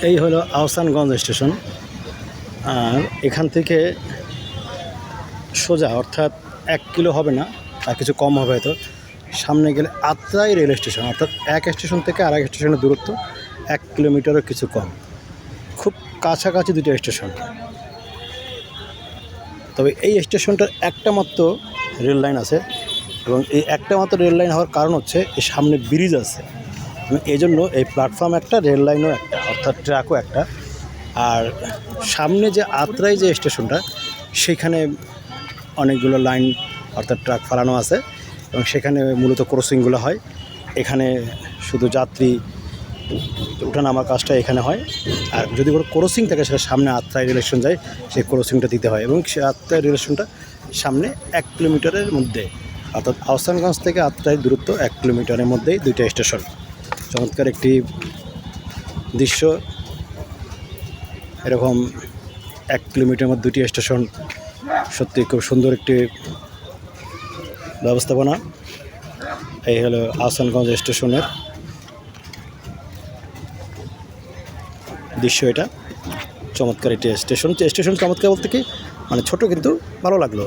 এই হলো আহসানগঞ্জ স্টেশন। আর এখান থেকে সোজা অর্থাৎ 1 কিলো হবে না, আর কিছু কম হবে হয়তো, সামনে গেলে আত্রাই রেল স্টেশন, অর্থাৎ এক স্টেশন থেকে আরেক স্টেশনের দূরত্ব 1 কিলোমিটারও কিছু কম। খুব কাছাকাছি দুটো স্টেশন। তবে এই স্টেশনটার একটা মাত্র রেল লাইন আছে, এবং এই একটা মাত্র রেল লাইন হওয়ার কারণ হচ্ছে এই সামনে ব্রিজ আছে, এবং এই জন্য এই প্ল্যাটফর্ম একটা, রেল লাইনও একটা, অর্থাৎ ট্র্যাকও একটা। আর সামনে যে আত্রাই যে স্টেশনটা, সেখানে অনেকগুলো লাইন অর্থাৎ ট্রাক ফালানো আছে, এবং সেখানে মূলত ক্রসিংগুলো হয়। এখানে শুধু যাত্রী ওঠানামার কাজটা এখানে হয়। আর যদি কোনো ক্রসিং থাকে সেটা সামনে আত্রাই রেল স্টেশন যায়, সেই ক্রসিংটা দিতে হয়। এবং সেই আত্রাই রেল স্টেশনটা সামনে 1 কিলোমিটারের মধ্যে, অর্থাৎ আহসানগঞ্জ থেকে আত্রাই দূরত্ব 1 কিলোমিটারের মধ্যেই দুইটা স্টেশন। চমৎকার একটি দৃশ্য। এরকম 1 কিলোমিটারের মধ্যে দুটি স্টেশন, সত্যি খুব সুন্দর একটি ব্যবস্থাপনা। এই হলো আহসানগঞ্জ স্টেশনের দৃশ্য। এটা চমৎকার একটি স্টেশন। স্টেশন চমৎকার বলতে কি, মানে ছোট কিন্তু ভালো লাগলো।